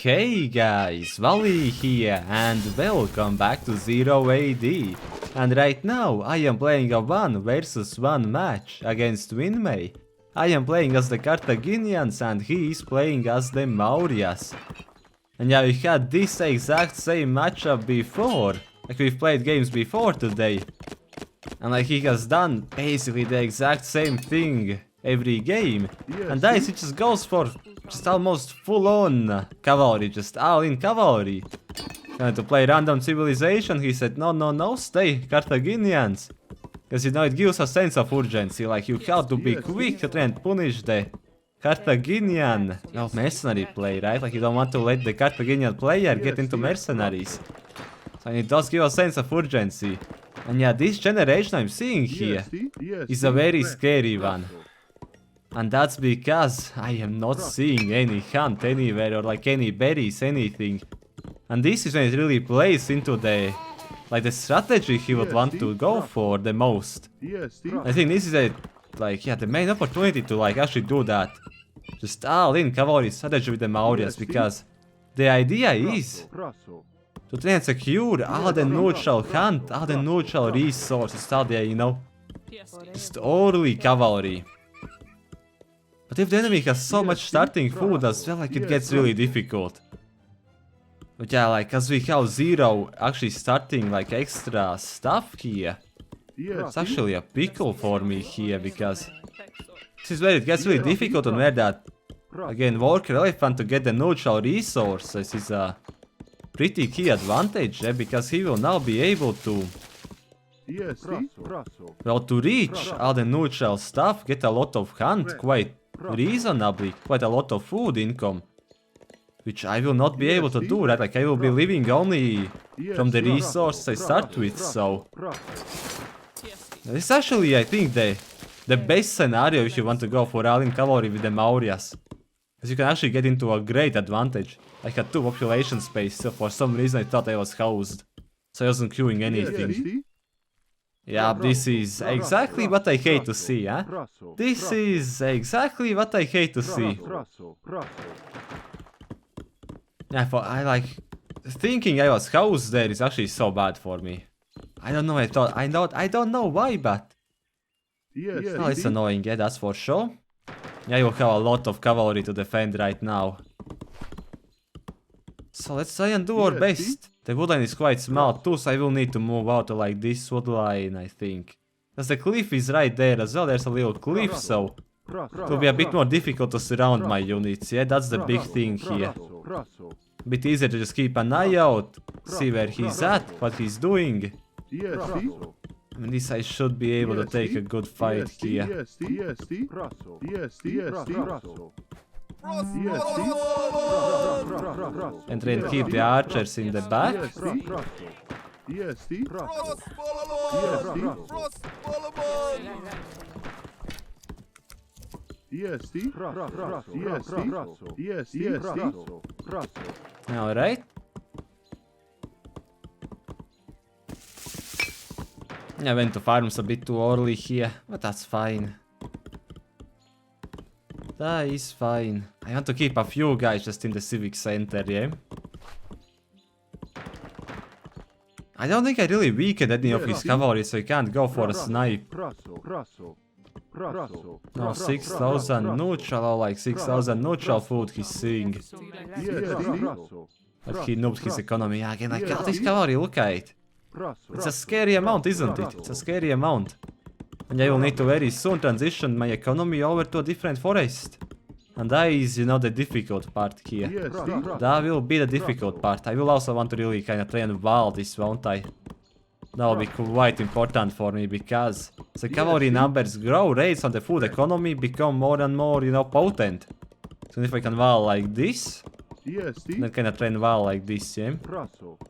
Hey guys, Vali here and welcome back to 0 AD. And right now I am playing a 1 versus 1 match against vinme. I am playing as the Carthaginians and he is playing as the Mauryas. And yeah, we had this exact same matchup before. Like we've played games before today. And like he has done basically the exact same thing every game. And guys, it just goes for just almost full on cavalry, just all in cavalry. And to play random civilization, he said no, stay Carthaginians. Because you know it gives a sense of urgency, like you have to be quick to try and punish the Carthaginian mercenary play, right? Like you don't want to let the Carthaginian player get into mercenaries. So it does give a sense of urgency. And yeah, this generation I'm seeing here is a very scary one. And that's because I am not seeing any hunt anywhere or like any berries, anything. And this is when it really plays into the like the strategy he would want to go for the most. I think this is the main opportunity to like actually do that. Just all in cavalry strategy with the Mauryas, because the idea is to try and secure all the neutral hunt, all the neutral resources out there, you know. Just early cavalry. But if the enemy has so much starting food as well, like it gets really difficult. But yeah, like as we have 0 actually starting like extra stuff here, it's actually a pickle for me here, because this is where it gets really difficult on where that, again, worker elephant to get the neutral resources is a pretty key advantage, because he will now be able to, well, to reach all the neutral stuff, get a lot of hunt quite reasonably, quite a lot of food income, which I will not be able to do, right? Like I will be living only from the resources I start with, so this is actually, I think, the best scenario if you want to go for all-in cavalry with the Mauryas, because you can actually get into a great advantage. I had 2 population space, so for some reason I thought I was housed, so I wasn't queuing anything. Yeah, this is exactly what I hate to see, huh? This is exactly what I hate to see. Yeah, I like thinking I was housed there is actually so bad for me. I don't know, I don't know why, but well, it's annoying, yeah, that's for sure. Yeah, you have a lot of cavalry to defend right now. So let's try and do our best. The woodline is quite small too, so I will need to move out to like this woodline, I think. Because the cliff is right there as well, there's a little cliff, so it will be a bit more difficult to surround my units, yeah, that's the big thing here. A bit easier to just keep an eye out, see where he's at, what he's doing. I mean, this I should be able to take a good fight here. And then keep the archers in the back. Alright. I went to farms a bit too early here, but that's fine. That is fine. I want to keep a few guys just in the civic center, yeah? I don't think I really weakened any of his cavalry, so he can't go for a snipe. No, 6,000 neutral, or like 6,000 neutral food he's seeing. But he noobed his economy. Yeah, again, like, God, this cavalry, look at it. It's a scary amount, isn't it? It's a scary amount. And I will need to very soon transition my economy over to a different forest. And that is, you know, the difficult part here. That will be the difficult part. I will also want to really kind of try and wall this, won't I? That will be quite important for me, because as the cavalry numbers grow, rates on the food economy become more and more, you know, potent. So if I can wall like this, then kind of try and wall like this, yeah?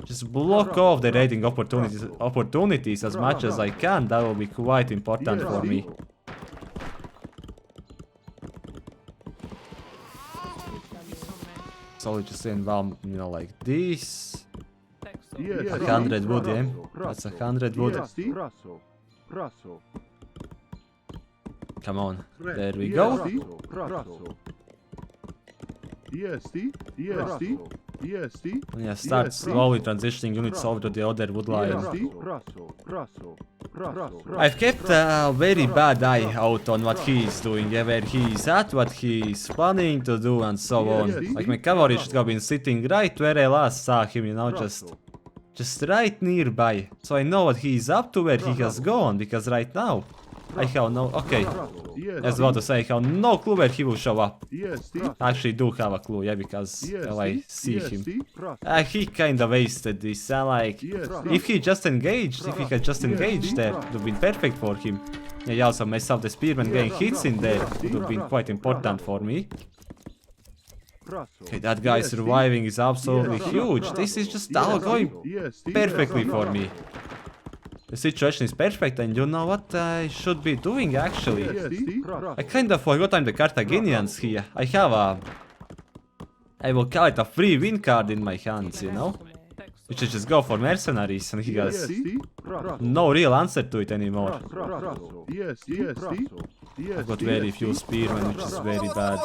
Just block off the raiding opportunities as much as I can. That will be quite important for me. So just involve, you know, like this. 100 wood, yeah? That's 100 wood. Come on, there we go. Yeah, start slowly transitioning units over to the other woodline. I've kept a very bad eye out on what he's doing, where he's at, what he's planning to do, and so on. Like my cavalry should have been sitting right where I last saw him, you know, just right nearby. So I know what he's up to, where he has gone, because right now I have no... Okay, I was about to say, I have no clue where he will show up. I actually do have a clue, yeah, because well, I see him. He kinda wasted this, like... If he just engaged, if he had just engaged there, it would have been perfect for him. Yeah, he also messed up the spearman, getting hits in there, would have been quite important for me. Okay, that guy surviving is absolutely huge. This is just all going perfectly for me. The situation is perfect, and you know what I should be doing actually? I kinda forgot I'm the Carthaginians here. I have a... I will call it a free win card in my hands, you know? We should just go for mercenaries, and he has no real answer to it anymore. I've got very few spearmen, which is very bad.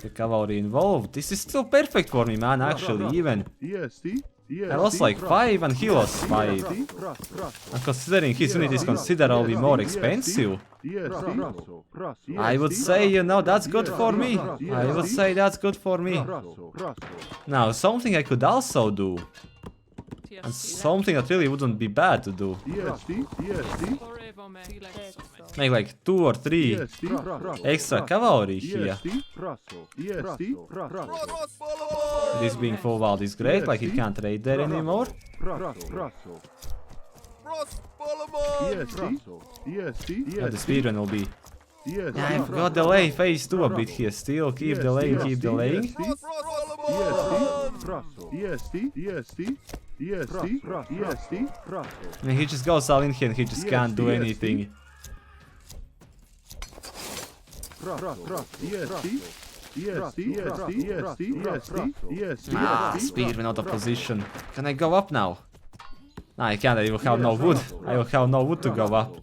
The cavalry involved. This is still perfect for me, man, actually, even. I lost like 5 and he lost 5. And considering his unit is considerably more expensive, I would say, you know, that's good for me. I would say that's good for me. Now, something I could also do, and something that really wouldn't be bad to do, make like 2 or 3 extra cavalry here. This being full wild is great, like he can't raid there anymore. And the speedrun will be... Yeah, I've got delay phase 2 a bit here still, keep delaying, keep delaying. And he just goes all in here and he just can't do anything. Ah, spearman out of position. Can I go up now? No, I can't, I will have no wood. I will have no wood to go up.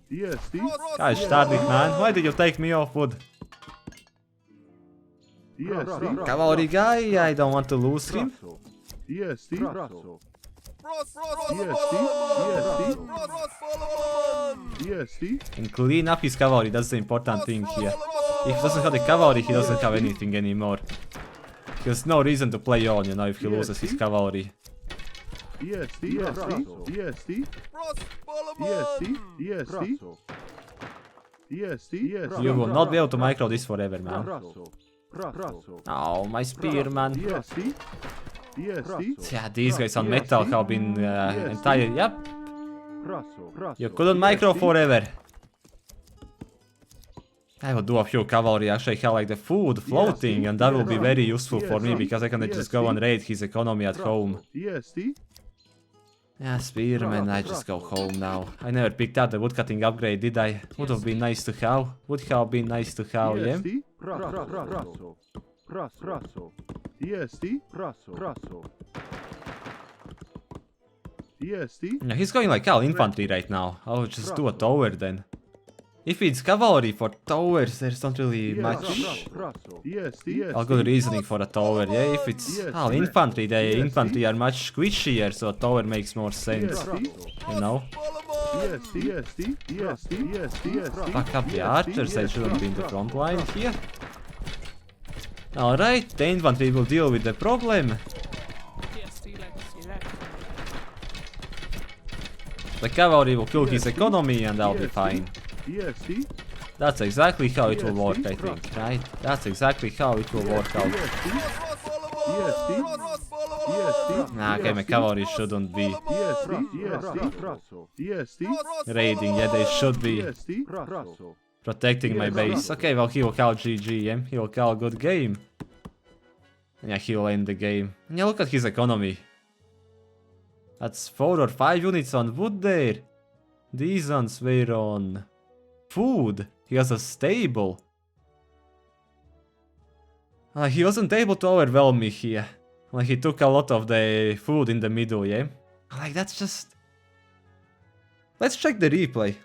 Gosh, start it, man. Why did you take me off wood? Cavalry guy, I don't want to lose him. And clean up his cavalry, that's the important thing here. If he doesn't have the cavalry, he doesn't have anything anymore. He has no reason to play on, you know, if he loses his cavalry. You will not be able to micro this forever, man. Oh, my spearman. Yeah, these guys on metal have been entire... Yep. You couldn't micro forever. I will do a few cavalry, actually I have like the food floating, and that will be very useful for me because I can just go and raid his economy at home. Yeah, spearman, I just go home now. I never picked up the woodcutting upgrade, did I? Would have been nice to have. Would have been nice to have, yeah? Yeah, he's going like all infantry right now. I'll just do a tower then. If it's cavalry for towers, there's not really much good reasoning for a tower, yeah? If it's infantry, the infantry are much squishier, so a tower makes more sense, you know? Back up the archers, they shouldn't be in the front line here. Alright, the infantry will deal with the problem. The cavalry will kill his economy and I'll be fine. That's exactly how it will work, I think, right? That's exactly how it will work out. Nah, okay, my cavalry shouldn't be raiding, yeah, they should be protecting my base. Okay, well, he will call GG, yeah? He will call a good game. Yeah, he will end the game. Yeah, look at his economy. That's 4 or 5 units on wood there. These ones were on food. He has a stable. He wasn't able to overwhelm me here. Like, he took a lot of the food in the middle, yeah? Like, that's just... Let's check the replay.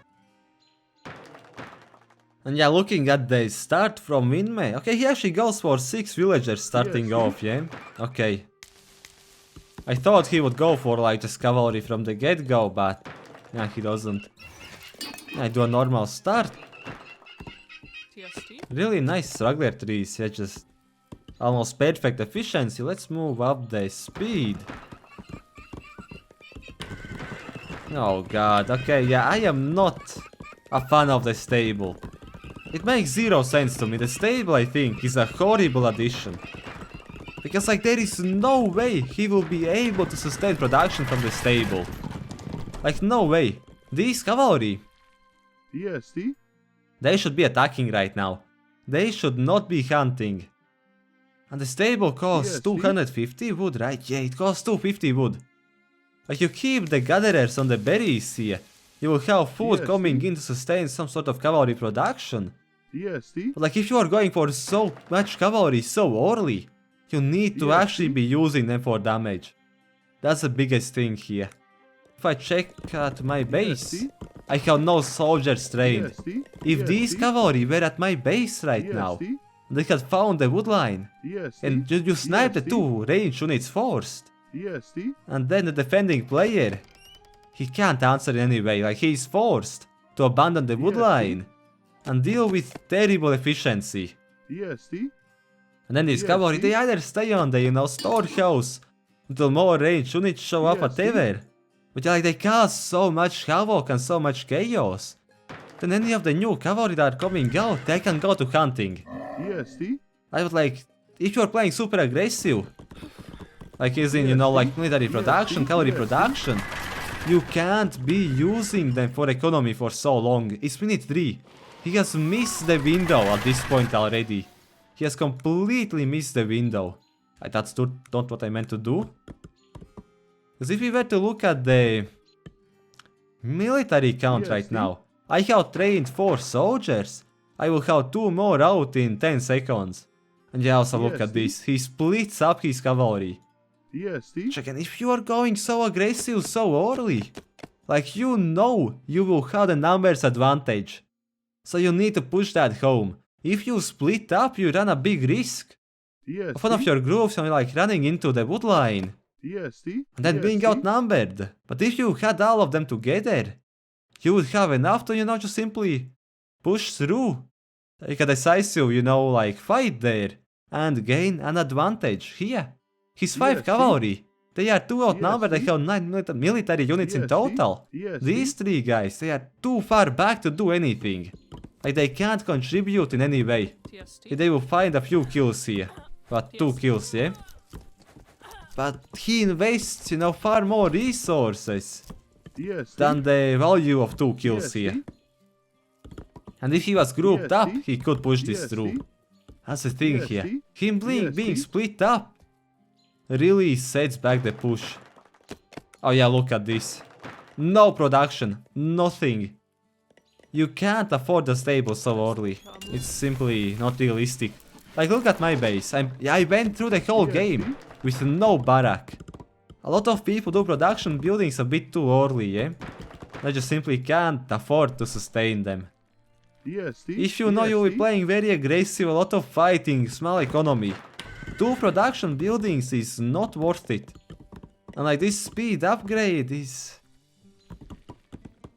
And yeah, looking at the start from vinme. Okay, he actually goes for 6 villagers starting off, yeah? Okay. I thought he would go for like just cavalry from the get-go, but yeah, he doesn't. I do a normal start. Really nice struggler trees, yeah, just almost perfect efficiency. Let's move up the speed. Oh god, okay, yeah, I am not a fan of the stable. It makes zero sense to me. The stable, I think, is a horrible addition. Because like there is no way he will be able to sustain production from the stable. Like no way. These cavalry, Yes, they should be attacking right now. They should not be hunting. And the stable costs Yes, 250 wood, right? Yeah, it costs 250 wood. Like you keep the gatherers on the berries here. You will have food coming in to sustain some sort of cavalry production. Yes, But like if you are going for so much cavalry so early, you need to actually be using them for damage. That's the biggest thing here. If I check at my base, I have no soldiers trained. If these cavalry were at my base right now, they had found the woodline, and you snipe the 2 range units first, and then the defending player, he can't answer anyway, like he's forced to abandon the woodline and deal with terrible efficiency. And then these cavalry, they either stay on the, storehouse until more range units show up whatever. But like they cause so much havoc and so much chaos. Then any of the new cavalry that are coming out, they can go to hunting. I would like, if you're playing super aggressive, like as in, like military production, cavalry production, you can't be using them for economy for so long. It's minute 3. He has missed the window at this point already. He has completely missed the window. That's not what I meant to do. Because if we were to look at the military count right now, I have trained 4 soldiers. I will have 2 more out in 10 seconds. And you also look at this. He splits up his cavalry. Check, and if you are going so aggressive so early, like you will have the numbers advantage. So you need to push that home. If you split up, you run a big risk of one of your groups and like running into the woodline. And then being outnumbered. But if you had all of them together, you would have enough to, just simply push through. Like a decisive, like fight there. And gain an advantage here. His 5 cavalry. They are too outnumbered, they have 9 military units in total. These 3 guys, they are too far back to do anything. Like they can't contribute in any way. They will find a few kills here. But 2 kills, yeah? But he invests, far more resources than the value of 2 kills here. And if he was grouped up, he could push this through. That's the thing here. Him being split up really sets back the push. Oh yeah, look at this. No production, nothing. You can't afford the stable so early. It's simply not realistic. Like look at my base. I went through the whole game with no barrack. A lot of people do production buildings a bit too early, yeah? They just simply can't afford to sustain them. If you know you'll be playing very aggressive, a lot of fighting, small economy, 2 production buildings is not worth it. And like this speed upgrade is...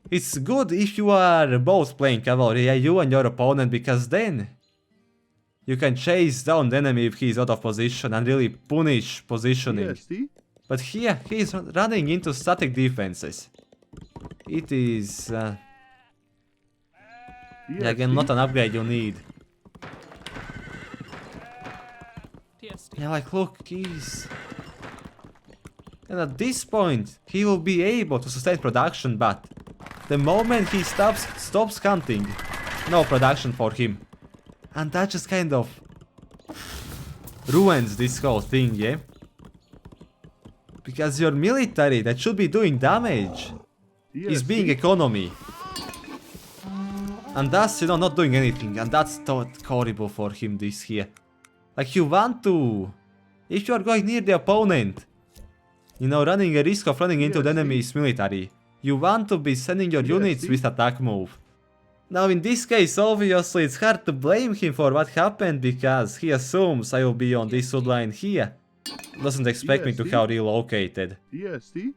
It's good if you are both playing cavalry, you and your opponent, because then you can chase down the enemy if he's out of position and really punish positioning. But here, he's running into static defenses. It is... again, not an upgrade you need. Yeah, like look, he's... And at this point, he will be able to sustain production, but the moment he stops hunting, no production for him. And that just kind of ruins this whole thing, yeah? Because your military that should be doing damage is being economy. And thus, not doing anything. And that's horrible for him, this here. Like you want to... If you are going near the opponent, running a risk of running into the enemy's military, you want to be sending your units with attack move. Now in this case, obviously it's hard to blame him for what happened because he assumes I will be on this woodline here. Doesn't expect me to have relocated. DST.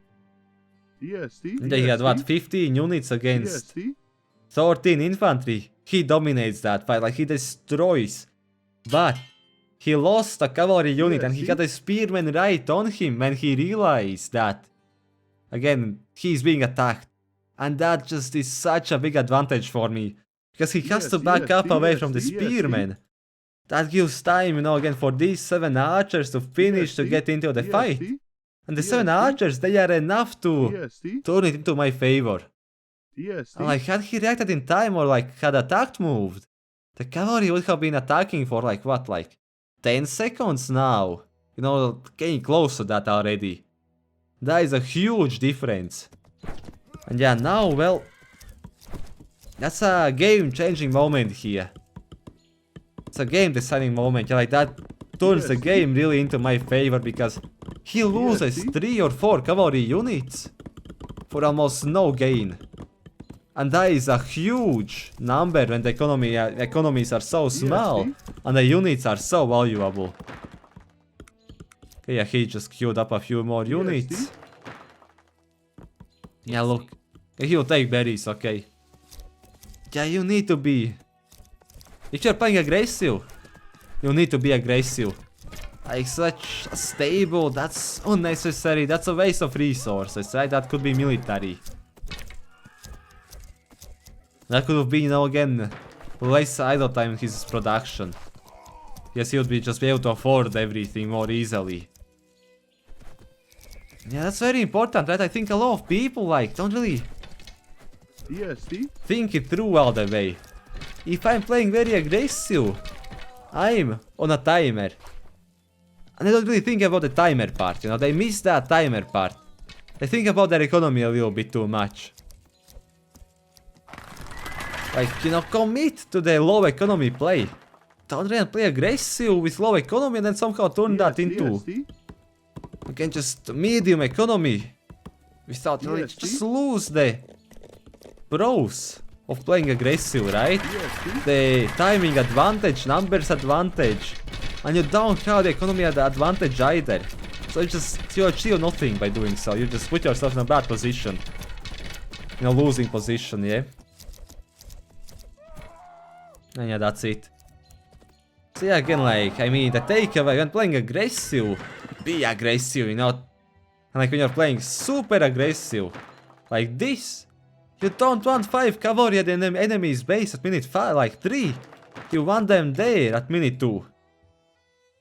They had what, 15 units against 13 infantry. He dominates that fight, like he destroys. But he lost a cavalry unit and he got a spearman right on him when he realized that, again, he's being attacked. And that just is such a big advantage for me. Because he has to back up away from the spearman. That gives time, you know, again, for these 7 archers to finish to get into the fight. And the 7 archers, they are enough to turn it into my favor. And like, had he reacted in time or like had attacked moved, the cavalry would have been attacking for like what, like 10 seconds now. You know, getting close to that already. That is a huge difference. And yeah, now, well, that's a game-changing moment here. It's a game-deciding moment. Yeah, like that turns the game really into my favor because he loses 3 or 4 cavalry units for almost no gain. And that is a huge number when the economies are so small and the units are so valuable. Okay, yeah, he just queued up a few more units. Yeah, look. He'll take berries, okay. Yeah, you need to be... If you're playing aggressive, you need to be aggressive. Like such a stable, that's unnecessary, that's a waste of resources, right? That could be military. That could have been, you know, again, less idle time in his production. Yes, he would just be able to afford everything more easily. Yeah, that's very important, right? I think a lot of people, like, don't really think it through all the way. If I'm playing very aggressive, I'm on a timer. And they don't really think about the timer part, you know, they miss that timer part. They think about their economy a little bit too much. Like, you know, commit to the low economy play. Don't really play aggressive with low economy and then somehow turn that into... Again, just medium economy. Without really just lose the pros of playing aggressive, right? The timing advantage, numbers advantage. And you don't have the economy advantage either. So you achieve nothing by doing so. You just put yourself in a bad position. In a losing position, yeah? And yeah, that's it. So yeah, again, like, I mean, the takeaway when playing aggressive, be aggressive, you know. And like when you're playing super aggressive, like this, you don't want 5 cavalry at the enemy's base at minute 5, like 3. You want them there at minute 2.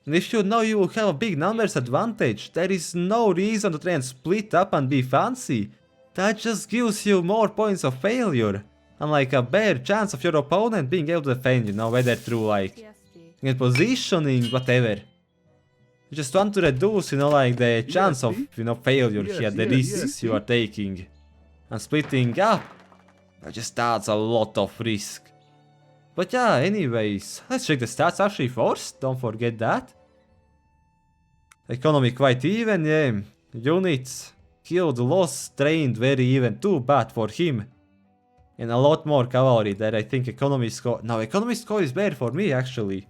And if you know you will have a big numbers advantage, there is no reason to try and split up and be fancy. That just gives you more points of failure. And like a bare chance of your opponent being able to defend, you know, whether through like positioning, whatever. You just want to reduce, you know, like the chance of, you know, failure here, the risks you are taking. And splitting up, that just adds a lot of risk. But yeah, anyways, let's check the stats actually first, don't forget that. Economy quite even, yeah. Units, killed, lost, trained, very even, too bad for him. And a lot more cavalry there, I think economy score... No, economy score is better for me, actually.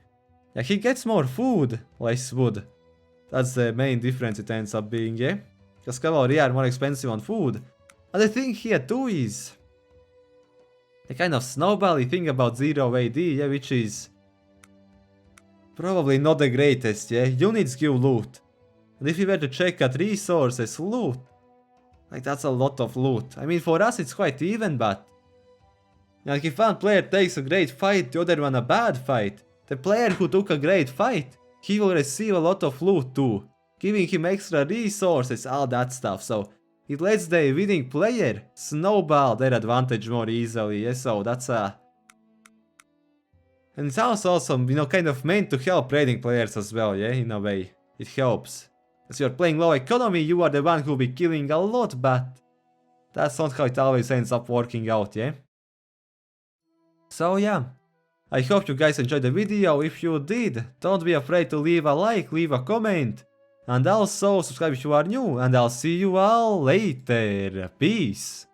Yeah, he gets more food, less wood. That's the main difference it ends up being, yeah? Because cavalry are more expensive on food. And the thing here too is... the kind of snowbally thing about 0 AD, yeah, which is... probably not the greatest, yeah? Units give loot. And if you were to check at resources, loot... like, that's a lot of loot. I mean, for us it's quite even, but... like, if one player takes a great fight, the other one a bad fight, the player who took a great fight, he will receive a lot of loot too, giving him extra resources, all that stuff, so it lets the winning player snowball their advantage more easily, yeah, so that's a... and it's also, you know, kind of meant to help raiding players as well, yeah, in a way, it helps. As you're playing low economy, you are the one who will be killing a lot, but that's not how it always ends up working out, yeah? So yeah, I hope you guys enjoyed the video. If you did, don't be afraid to leave a like, leave a comment, and also subscribe if you are new, and I'll see you all later. Peace!